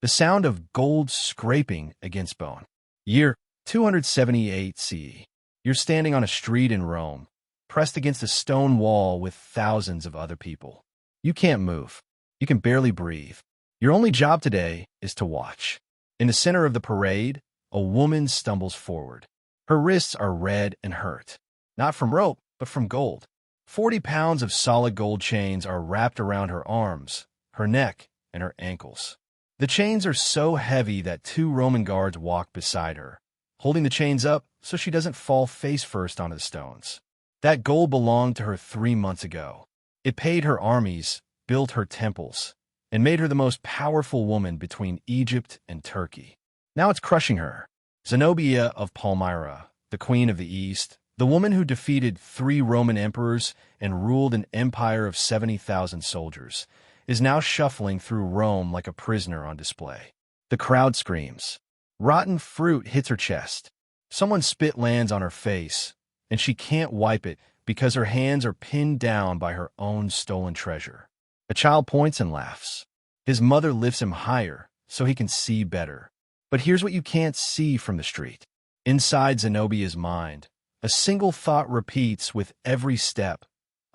the sound of gold scraping against bone. Year 278 CE. You're standing on a street in Rome, pressed against a stone wall with thousands of other people. You can't move. You can barely breathe. Your only job today is to watch. In the center of the parade, a woman stumbles forward. Her wrists are red and hurt, not from rope, but from gold. 40 pounds of solid gold chains are wrapped around her arms, her neck, and her ankles. The chains are so heavy that 2 Roman guards walk beside her, holding the chains up so she doesn't fall face first onto the stones. That gold belonged to her 3 months ago. It paid her armies, built her temples, and made her the most powerful woman between Egypt and Turkey. Now it's crushing her. Zenobia of Palmyra, the Queen of the East, the woman who defeated 3 Roman emperors and ruled an empire of 70,000 soldiers, is now shuffling through Rome like a prisoner on display. The crowd screams. Rotten fruit hits her chest. Someone's spit lands on her face, and she can't wipe it because her hands are pinned down by her own stolen treasure. A child points and laughs. His mother lifts him higher so he can see better. But here's what you can't see from the street. Inside Zenobia's mind, a single thought repeats with every step,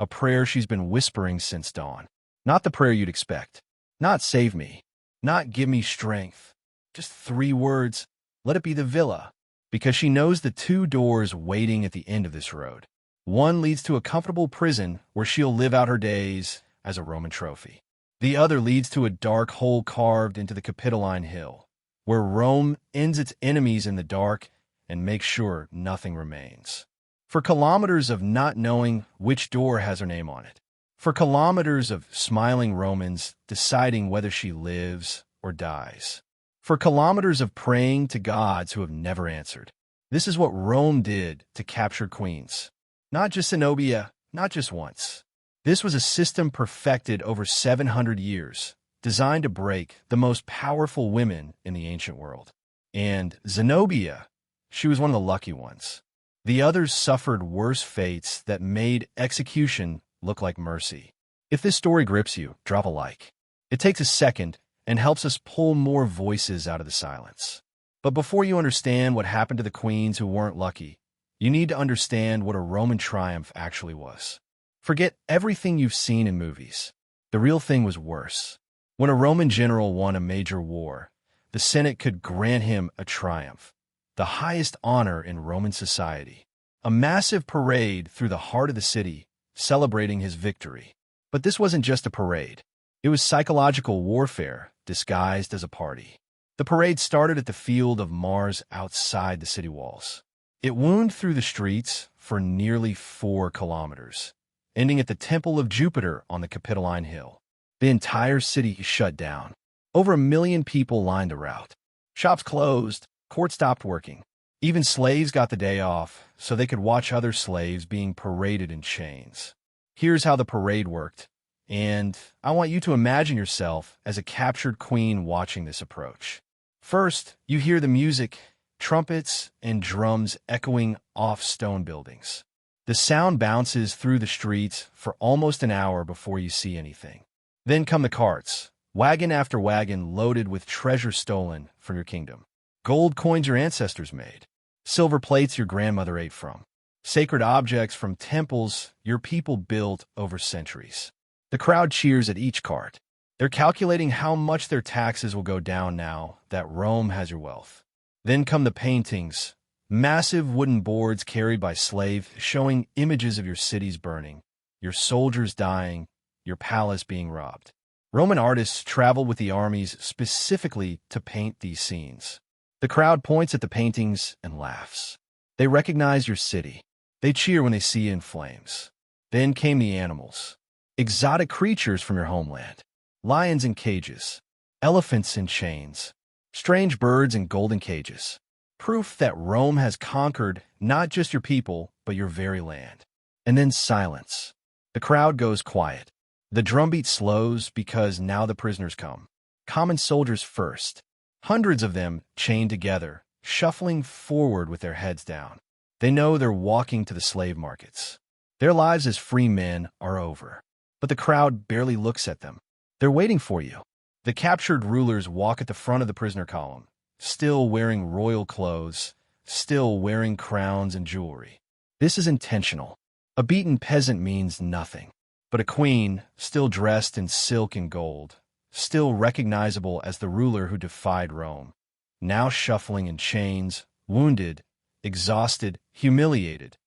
a prayer she's been whispering since dawn. Not the prayer you'd expect. Not save me. Not give me strength. Just 3 words. Let it be the villa. Because she knows the 2 doors waiting at the end of this road. One leads to a comfortable prison where she'll live out her days as a Roman trophy. The other leads to a dark hole carved into the Capitoline Hill, where Rome ends its enemies in the dark and makes sure nothing remains. For kilometers of not knowing which door has her name on it. For kilometers of smiling Romans deciding whether she lives or dies. For kilometers of praying to gods who have never answered. This is what Rome did to capture queens. Not just Zenobia, not just once. This was a system perfected over 700 years, designed to break the most powerful women in the ancient world. And Zenobia, she was one of the lucky ones. The others suffered worse fates that made execution look like mercy. If this story grips you, drop a like. It takes a second and helps us pull more voices out of the silence. But before you understand what happened to the queens who weren't lucky, you need to understand what a Roman triumph actually was. Forget everything you've seen in movies. The real thing was worse. When a Roman general won a major war, the Senate could grant him a triumph, the highest honor in Roman society. A massive parade through the heart of the city, celebrating his victory. But this wasn't just a parade. It was psychological warfare disguised as a party. The parade started at the field of Mars outside the city walls. It wound through the streets for nearly 4 kilometers, ending at the Temple of Jupiter on the Capitoline Hill. The entire city shut down. Over 1 million people lined the route. Shops closed, courts stopped working. Even slaves got the day off so they could watch other slaves being paraded in chains. Here's how the parade worked. And I want you to imagine yourself as a captured queen watching this approach. First, you hear the music, trumpets and drums echoing off stone buildings. The sound bounces through the streets for almost an hour before you see anything. Then come the carts, wagon after wagon loaded with treasure stolen from your kingdom. Gold coins your ancestors made, silver plates your grandmother ate from, sacred objects from temples your people built over centuries. The crowd cheers at each cart. They're calculating how much their taxes will go down now that Rome has your wealth. Then come the paintings, massive wooden boards carried by slaves showing images of your cities burning, your soldiers dying, your palace being robbed. Roman artists traveled with the armies specifically to paint these scenes. The crowd points at the paintings and laughs. They recognize your city. They cheer when they see you in flames. Then came the animals. Exotic creatures from your homeland. Lions in cages. Elephants in chains. Strange birds in golden cages. Proof that Rome has conquered not just your people, but your very land. And then silence. The crowd goes quiet. The drumbeat slows because now the prisoners come. Common soldiers first. Hundreds of them chained together, shuffling forward with their heads down. They know they're walking to the slave markets. Their lives as free men are over. But the crowd barely looks at them. They're waiting for you. The captured rulers walk at the front of the prisoner column, still wearing royal clothes, still wearing crowns and jewelry. This is intentional. A beaten peasant means nothing, but a queen, still dressed in silk and gold, still recognizable as the ruler who defied Rome, now shuffling in chains, wounded, exhausted, humiliated.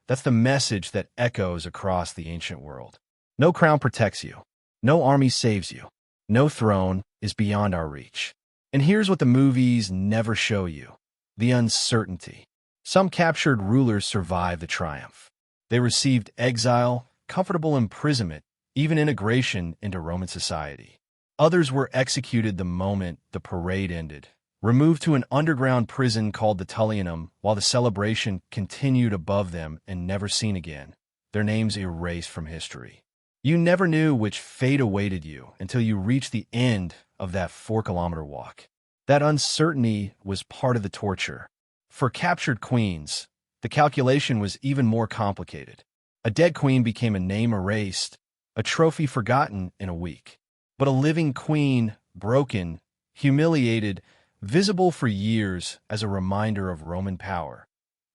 That's the message that echoes across the ancient world. No crown protects you. No army saves you. No throne is beyond our reach. And here's what the movies never show you: the uncertainty. Some captured rulers survived the triumph. They received exile, comfortable imprisonment, even integration into Roman society. Others were executed the moment the parade ended, removed to an underground prison called the Tullianum, while the celebration continued above them and never seen again, their names erased from history. You never knew which fate awaited you until you reached the end of that 4-kilometer walk. That uncertainty was part of the torture. For captured queens, the calculation was even more complicated. A dead queen became a name erased, a trophy forgotten in a week. But a living queen, broken, humiliated, visible for years as a reminder of Roman power,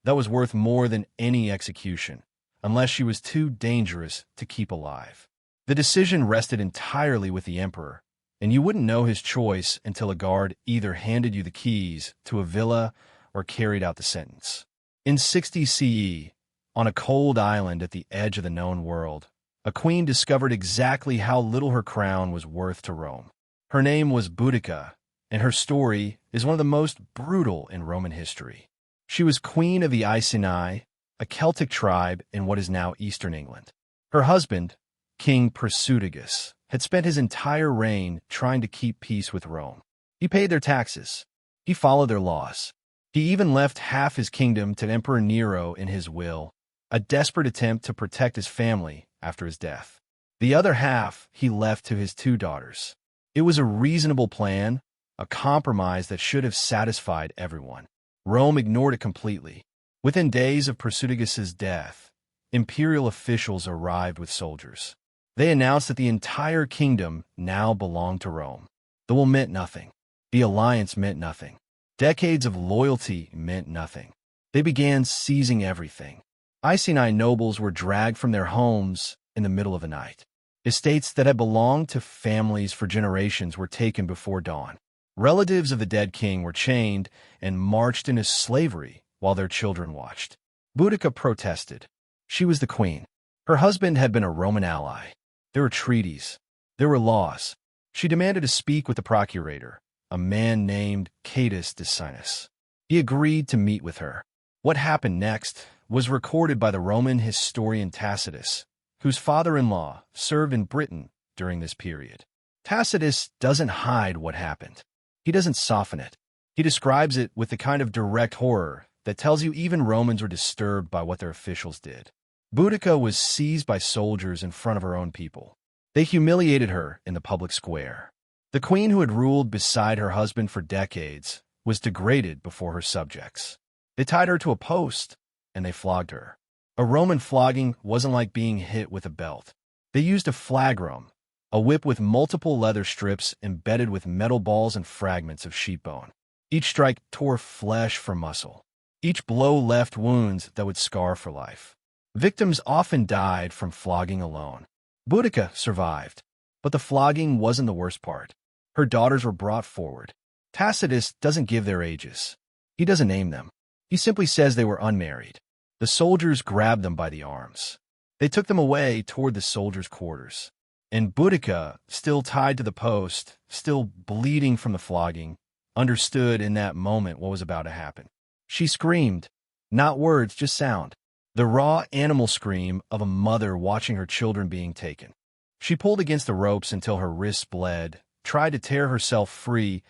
that was worth more than any execution, unless she was too dangerous to keep alive. The decision rested entirely with the emperor, and you wouldn't know his choice until a guard either handed you the keys to a villa or carried out the sentence. In 60 CE, on a cold island at the edge of the known world, a queen discovered exactly how little her crown was worth to Rome. Her name was Boudica, and her story is one of the most brutal in Roman history. She was queen of the Iceni, a Celtic tribe in what is now eastern England. Her husband, King Prasutagus, had spent his entire reign trying to keep peace with Rome. He paid their taxes. He followed their laws. He even left half his kingdom to Emperor Nero in his will, a desperate attempt to protect his family after his death. The other half he left to his 2 daughters. It was a reasonable plan, a compromise that should have satisfied everyone. Rome ignored it completely. Within days of Prasutagus's death, imperial officials arrived with soldiers. They announced that the entire kingdom now belonged to Rome. The will meant nothing. The alliance meant nothing. Decades of loyalty meant nothing. They began seizing everything. Iceni nobles were dragged from their homes in the middle of the night. Estates that had belonged to families for generations were taken before dawn. Relatives of the dead king were chained and marched into slavery while their children watched. Boudica protested. She was the queen. Her husband had been a Roman ally. There were treaties. There were laws. She demanded to speak with the procurator, a man named Catus Decianus. He agreed to meet with her. What happened next was recorded by the Roman historian Tacitus, whose father-in-law served in Britain during this period. Tacitus doesn't hide what happened. He doesn't soften it. He describes it with the kind of direct horror that tells you even Romans were disturbed by what their officials did. Boudica was seized by soldiers in front of her own people. They humiliated her in the public square. The queen who had ruled beside her husband for decades was degraded before her subjects. They tied her to a post, and they flogged her. A Roman flogging wasn't like being hit with a belt. They used a flagrum, a whip with multiple leather strips embedded with metal balls and fragments of sheep bone. Each strike tore flesh from muscle. Each blow left wounds that would scar for life. Victims often died from flogging alone. Boudica survived, but the flogging wasn't the worst part. Her daughters were brought forward. Tacitus doesn't give their ages. He doesn't name them. He simply says they were unmarried. The soldiers grabbed them by the arms. They took them away toward the soldiers' quarters. And Boudica, still tied to the post, still bleeding from the flogging, understood in that moment what was about to happen. She screamed, not words, just sound. The raw animal scream of a mother watching her children being taken. She pulled against the ropes until her wrists bled, tried to tear herself free,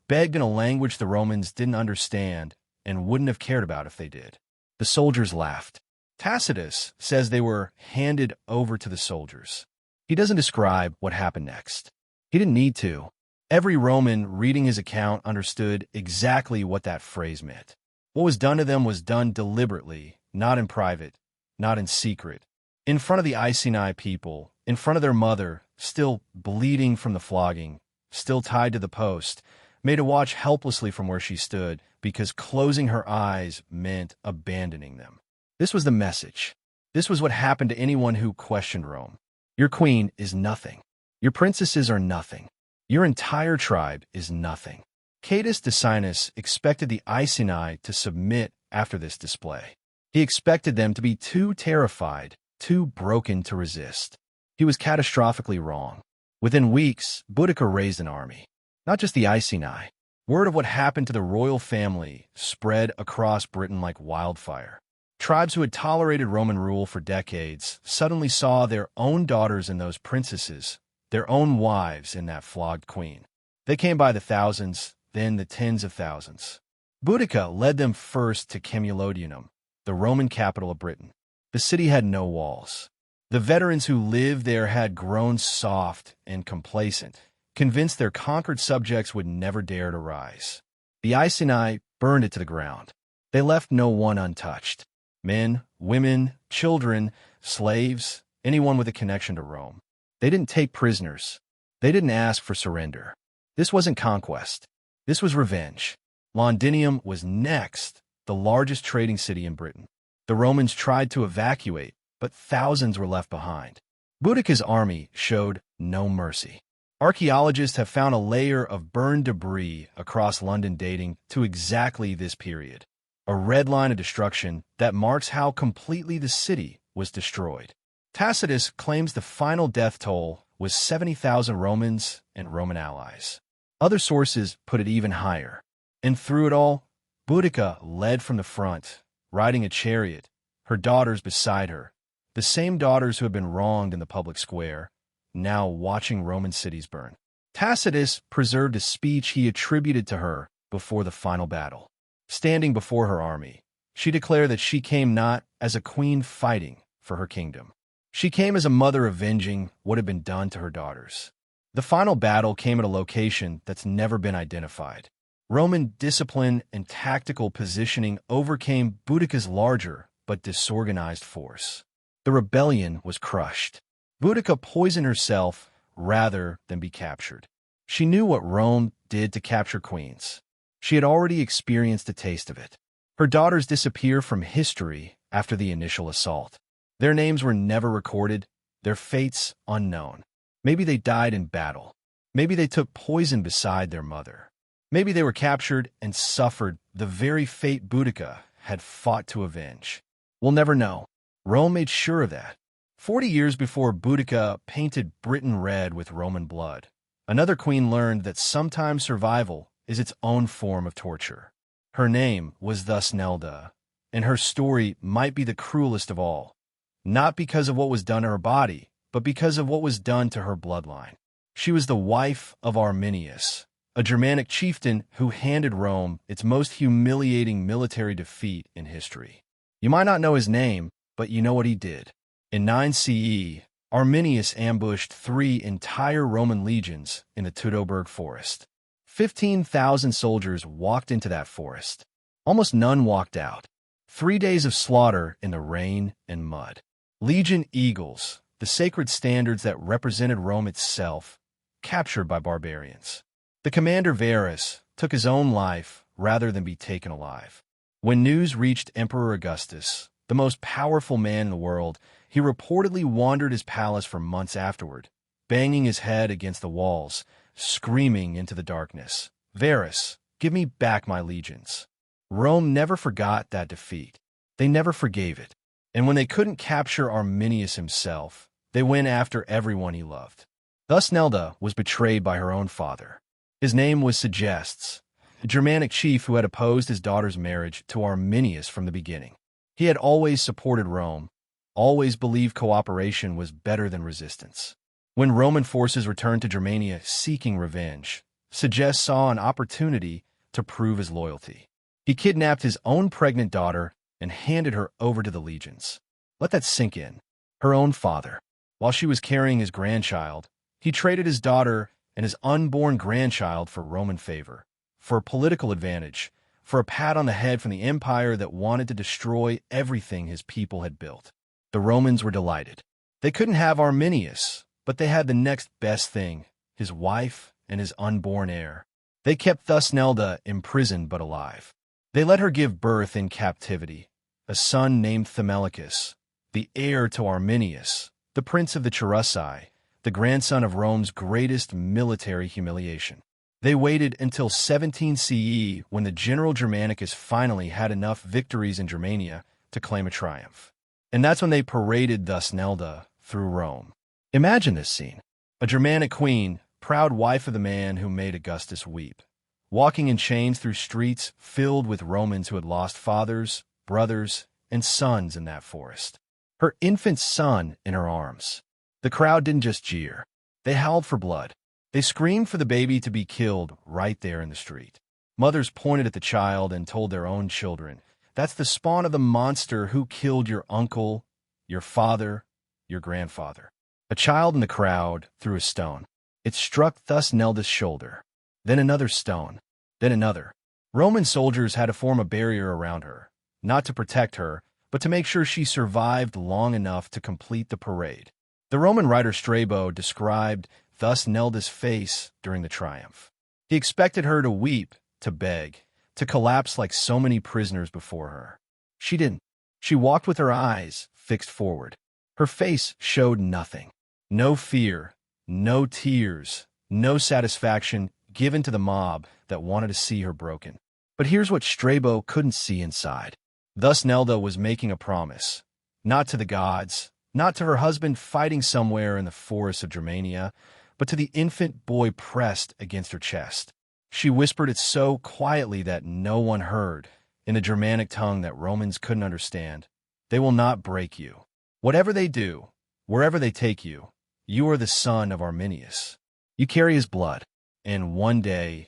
begged in a language the Romans didn't understand and wouldn't have cared about if they did. The soldiers laughed. Tacitus says they were handed over to the soldiers. He doesn't describe what happened next. He didn't need to. Every Roman reading his account understood exactly what that phrase meant. What was done to them was done deliberately, not in private, not in secret. In front of the Iceni people, in front of their mother, still bleeding from the flogging, still tied to the post, made to watch helplessly from where she stood because closing her eyes meant abandoning them. This was the message. This was what happened to anyone who questioned Rome. Your queen is nothing. Your princesses are nothing. Your entire tribe is nothing. Catus Decianus expected the Iceni to submit after this display. He expected them to be too terrified, too broken to resist. He was catastrophically wrong. Within weeks, Boudica raised an army. Not just the Iceni. Word of what happened to the royal family spread across Britain like wildfire. Tribes who had tolerated Roman rule for decades suddenly saw their own daughters in those princesses, their own wives in that flogged queen. They came by the thousands, then the tens of thousands. Boudica led them first to Camulodunum, the Roman capital of Britain. The city had no walls. The veterans who lived there had grown soft and complacent, convinced their conquered subjects would never dare to rise. The Iceni burned it to the ground. They left no one untouched. Men, women, children, slaves, anyone with a connection to Rome. They didn't take prisoners. They didn't ask for surrender. This wasn't conquest. This was revenge. Londinium was next, the largest trading city in Britain. The Romans tried to evacuate, but thousands were left behind. Boudica's army showed no mercy. Archaeologists have found a layer of burned debris across London dating to exactly this period, a red line of destruction that marks how completely the city was destroyed. Tacitus claims the final death toll was 70,000 Romans and Roman allies. Other sources put it even higher. And through it all, Boudica led from the front, riding a chariot, her daughters beside her, the same daughters who had been wronged in the public square, now watching Roman cities burn. Tacitus preserved a speech he attributed to her before the final battle. Standing before her army, she declared that she came not as a queen fighting for her kingdom. She came as a mother avenging what had been done to her daughters. The final battle came at a location that's never been identified. Roman discipline and tactical positioning overcame Boudica's larger but disorganized force. The rebellion was crushed. Boudica poisoned herself rather than be captured. She knew what Rome did to capture queens. She had already experienced a taste of it. Her daughters disappear from history after the initial assault. Their names were never recorded, their fates unknown. Maybe they died in battle. Maybe they took poison beside their mother. Maybe they were captured and suffered the very fate Boudica had fought to avenge. We'll never know. Rome made sure of that. 40 years before Boudica painted Britain red with Roman blood, another queen learned that sometimes survival is its own form of torture. Her name was Thusnelda, and her story might be the cruelest of all, not because of what was done to her body, but because of what was done to her bloodline. She was the wife of Arminius, a Germanic chieftain who handed Rome its most humiliating military defeat in history. You might not know his name, but you know what he did. In 9 CE, Arminius ambushed 3 entire Roman legions in the Teutoburg forest. 15,000 soldiers walked into that forest. Almost none walked out. 3 days of slaughter in the rain and mud. Legion eagles, the sacred standards that represented Rome itself, captured by barbarians. The commander Verus took his own life rather than be taken alive. When news reached Emperor Augustus, the most powerful man in the world, he reportedly wandered his palace for months afterward, banging his head against the walls, screaming into the darkness, "Verus, give me back my legions." Rome never forgot that defeat. They never forgave it. And when they couldn't capture Arminius himself, they went after everyone he loved. Thusnelda was betrayed by her own father. His name was Segestes, a Germanic chief who had opposed his daughter's marriage to Arminius from the beginning. He had always supported Rome, always believed cooperation was better than resistance. When Roman forces returned to Germania seeking revenge, Segestes saw an opportunity to prove his loyalty. He kidnapped his own pregnant daughter and handed her over to the legions. Let that sink in. Her own father. While she was carrying his grandchild, he traded his daughter and his unborn grandchild for Roman favor, for political advantage, for a pat on the head from the empire that wanted to destroy everything his people had built. The Romans were delighted. They couldn't have Arminius, but they had the next best thing, his wife and his unborn heir. They kept Thusnelda imprisoned but alive. They let her give birth in captivity, a son named Thumielicus, the heir to Arminius, the prince of the Cherusei, the grandson of Rome's greatest military humiliation. They waited until 17 CE when the general Germanicus finally had enough victories in Germania to claim a triumph. And that's when they paraded Thusnelda through Rome. Imagine this scene. A Germanic queen, proud wife of the man who made Augustus weep, walking in chains through streets filled with Romans who had lost fathers, brothers, and sons in that forest. Her infant son in her arms. The crowd didn't just jeer. They howled for blood. They screamed for the baby to be killed right there in the street. Mothers pointed at the child and told their own children, "That's the spawn of the monster who killed your uncle, your father, your grandfather." A child in the crowd threw a stone. It struck Thusnelda's shoulder. Then another stone. Then another. Roman soldiers had to form a barrier around her, not to protect her, but to make sure she survived long enough to complete the parade. The Roman writer Strabo described Thusnelda's face during the triumph. He expected her to weep, to beg, to collapse like so many prisoners before her. She didn't. She walked with her eyes fixed forward. Her face showed nothing. No fear, no tears, no satisfaction given to the mob that wanted to see her broken. But here's what Strabo couldn't see inside. Thusnelda was making a promise, not to the gods, not to her husband fighting somewhere in the forests of Germania, but to the infant boy pressed against her chest. She whispered it so quietly that no one heard, in a Germanic tongue that Romans couldn't understand. "They will not break you. Whatever they do, wherever they take you, you are the son of Arminius. You carry his blood." And one day,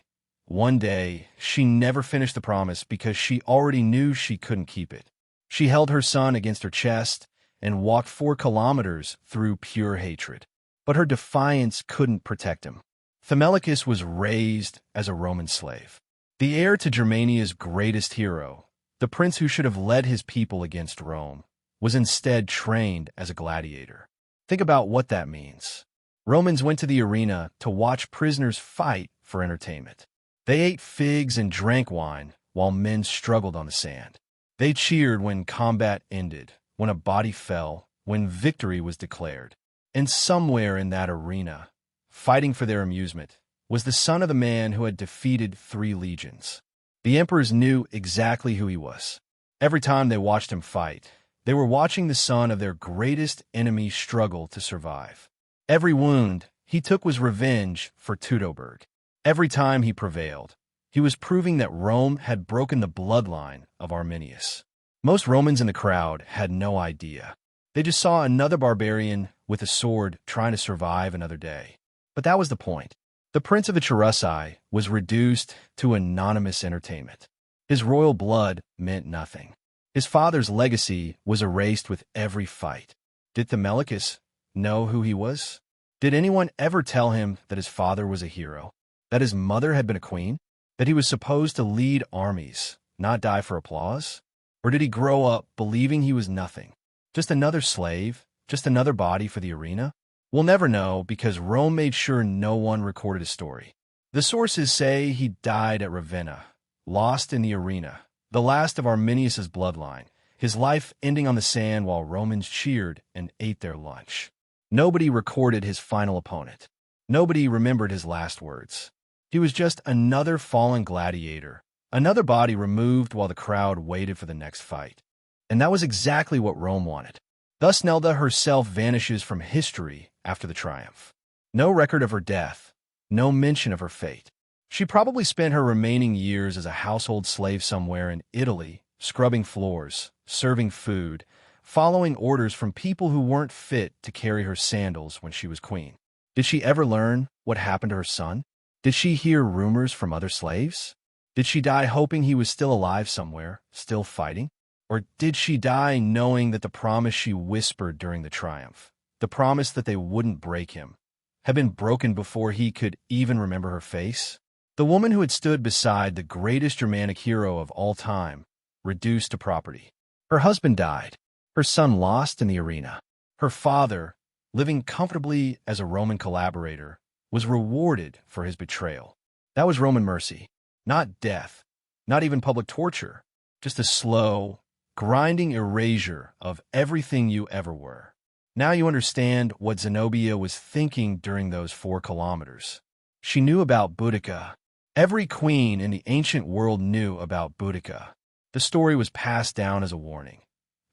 she never finished the promise because she already knew she couldn't keep it. She held her son against her chest and walked 4 kilometers through pure hatred. But her defiance couldn't protect him. Thumielicus was raised as a Roman slave. The heir to Germania's greatest hero, the prince who should have led his people against Rome, was instead trained as a gladiator. Think about what that means. Romans went to the arena to watch prisoners fight for entertainment. They ate figs and drank wine while men struggled on the sand. They cheered when combat ended, when a body fell, when victory was declared. And somewhere in that arena, fighting for their amusement, was the son of the man who had defeated 3 legions. The emperors knew exactly who he was. Every time they watched him fight, they were watching the son of their greatest enemy struggle to survive. Every wound he took was revenge for Teutoburg. Every time he prevailed, he was proving that Rome had broken the bloodline of Arminius. Most Romans in the crowd had no idea. They just saw another barbarian with a sword trying to survive another day. But that was the point. The prince of the Cherusei was reduced to anonymous entertainment. His royal blood meant nothing. His father's legacy was erased with every fight. Did Thumielicus know who he was? Did anyone ever tell him that his father was a hero? That his mother had been a queen? That he was supposed to lead armies, not die for applause? Or did he grow up believing he was nothing? Just another slave? Just another body for the arena? We'll never know because Rome made sure no one recorded his story. The sources say he died at Ravenna, lost in the arena, the last of Arminius' bloodline, his life ending on the sand while Romans cheered and ate their lunch. Nobody recorded his final opponent. Nobody remembered his last words. He was just another fallen gladiator, another body removed while the crowd waited for the next fight. And that was exactly what Rome wanted. Thusnelda herself vanishes from history after the triumph. No record of her death, no mention of her fate. She probably spent her remaining years as a household slave somewhere in Italy, scrubbing floors, serving food, following orders from people who weren't fit to carry her sandals when she was queen. Did she ever learn what happened to her son? Did she hear rumors from other slaves? Did she die hoping he was still alive somewhere, still fighting? Or did she die knowing that the promise she whispered during the triumph, the promise that they wouldn't break him, had been broken before he could even remember her face? The woman who had stood beside the greatest Germanic hero of all time, reduced to property. Her husband died, her son lost in the arena. Her father, living comfortably as a Roman collaborator, was rewarded for his betrayal. That was Roman mercy. Not death, not even public torture, just a slow, grinding erasure of everything you ever were. Now you understand what Zenobia was thinking during those 4 kilometers. She knew about Boudica. Every queen in the ancient world knew about Boudica. The story was passed down as a warning.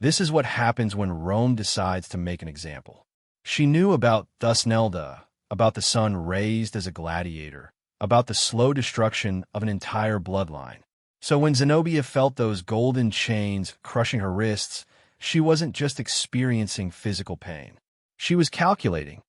This is what happens when Rome decides to make an example. She knew about Thusnelda, about the son raised as a gladiator, about the slow destruction of an entire bloodline. So when Zenobia felt those golden chains crushing her wrists, she wasn't just experiencing physical pain. She was calculating.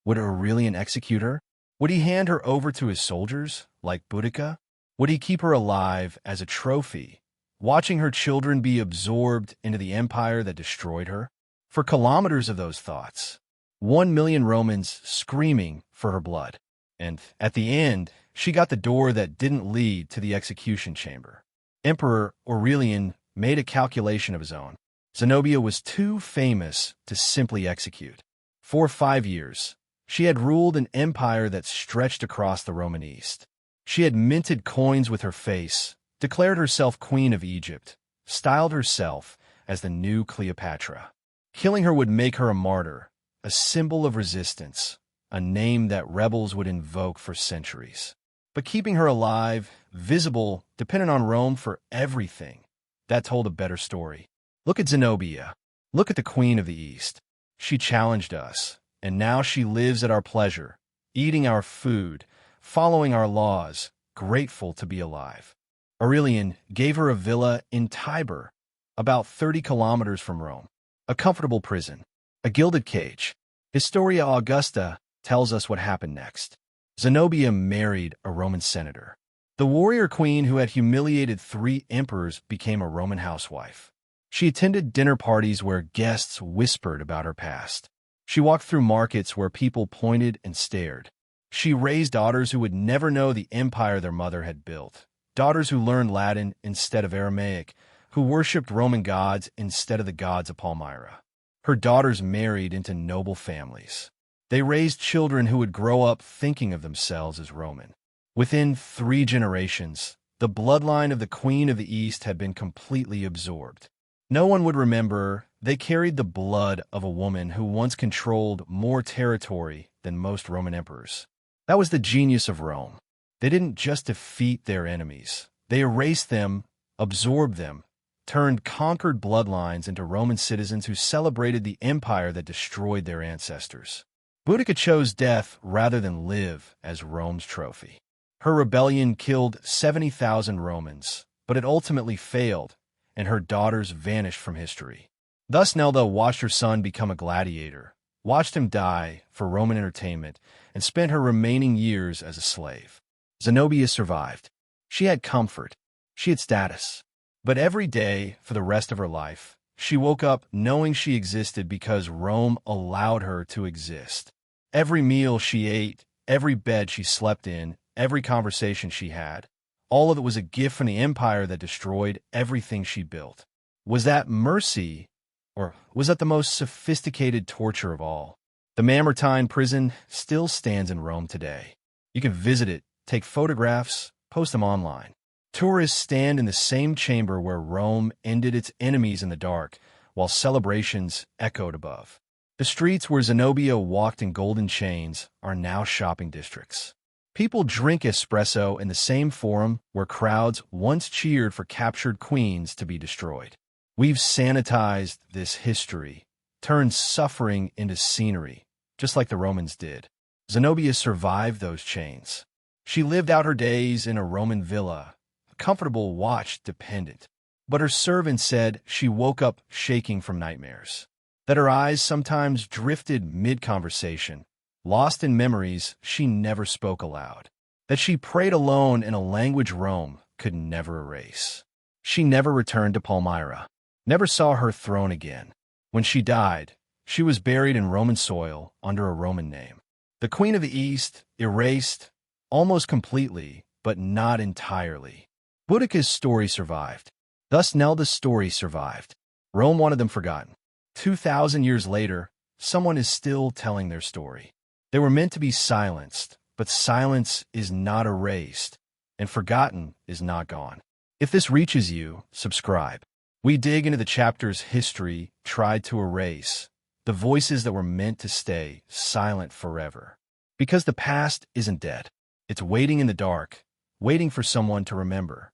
Would Aurelian execute her? Would he hand her over to his soldiers, like Boudica? Would he keep her alive as a trophy, watching her children be absorbed into the empire that destroyed her? For kilometers of those thoughts, 1 million Romans screaming for her blood. And at the end, she got the door that didn't lead to the execution chamber. Emperor Aurelian made a calculation of his own. Zenobia was too famous to simply execute. For 5 years, she had ruled an empire that stretched across the Roman East. She had minted coins with her face, declared herself Queen of Egypt, styled herself as the new Cleopatra. Killing her would make her a martyr, a symbol of resistance, a name that rebels would invoke for centuries. But keeping her alive, visible, dependent on Rome for everything, that told a better story. Look at Zenobia. Look at the Queen of the East. She challenged us, and now she lives at our pleasure, eating our food, following our laws, grateful to be alive. Aurelian gave her a villa in Tiber, about 30 kilometers from Rome, a comfortable prison, a gilded cage. Historia Augusta tells us what happened next. Zenobia married a Roman senator. The warrior queen who had humiliated 3 emperors became a Roman housewife. She attended dinner parties where guests whispered about her past. She walked through markets where people pointed and stared. She raised daughters who would never know the empire their mother had built, daughters who learned Latin instead of Aramaic, who worshipped Roman gods instead of the gods of Palmyra. Her daughters married into noble families. They raised children who would grow up thinking of themselves as Roman. Within 3 generations, the bloodline of the Queen of the East had been completely absorbed. No one would remember they carried the blood of a woman who once controlled more territory than most Roman emperors. That was the genius of Rome. They didn't just defeat their enemies. They erased them, absorbed them, turned conquered bloodlines into Roman citizens who celebrated the empire that destroyed their ancestors. Boudica chose death rather than live as Rome's trophy. Her rebellion killed 70,000 Romans, but it ultimately failed, and her daughters vanished from history. Thusnelda watched her son become a gladiator, watched him die for Roman entertainment, and spent her remaining years as a slave. Zenobia survived. She had comfort. She had status. But every day, for the rest of her life, she woke up knowing she existed because Rome allowed her to exist. Every meal she ate, every bed she slept in, every conversation she had, all of it was a gift from the empire that destroyed everything she built. Was that mercy, or was that the most sophisticated torture of all? The Mamertine prison still stands in Rome today. You can visit it, take photographs, post them online. Tourists stand in the same chamber where Rome ended its enemies in the dark, while celebrations echoed above. The streets where Zenobia walked in golden chains are now shopping districts. People drink espresso in the same forum where crowds once cheered for captured queens to be destroyed. We've sanitized this history, turned suffering into scenery, just like the Romans did. Zenobia survived those chains. She lived out her days in a Roman villa, a comfortable watch dependent. But her servant said she woke up shaking from nightmares, that her eyes sometimes drifted mid-conversation, lost in memories she never spoke aloud, that she prayed alone in a language Rome could never erase. She never returned to Palmyra, never saw her throne again. When she died, she was buried in Roman soil under a Roman name. The Queen of the East, erased, almost completely, but not entirely. Boudica's story survived. Thusnelda's story survived. Rome wanted them forgotten. 2,000 years later, someone is still telling their story. They were meant to be silenced, but silence is not erased, and forgotten is not gone. If this reaches you, subscribe. We dig into the chapter's history tried to erase, the voices that were meant to stay silent forever. Because the past isn't dead. It's waiting in the dark, waiting for someone to remember.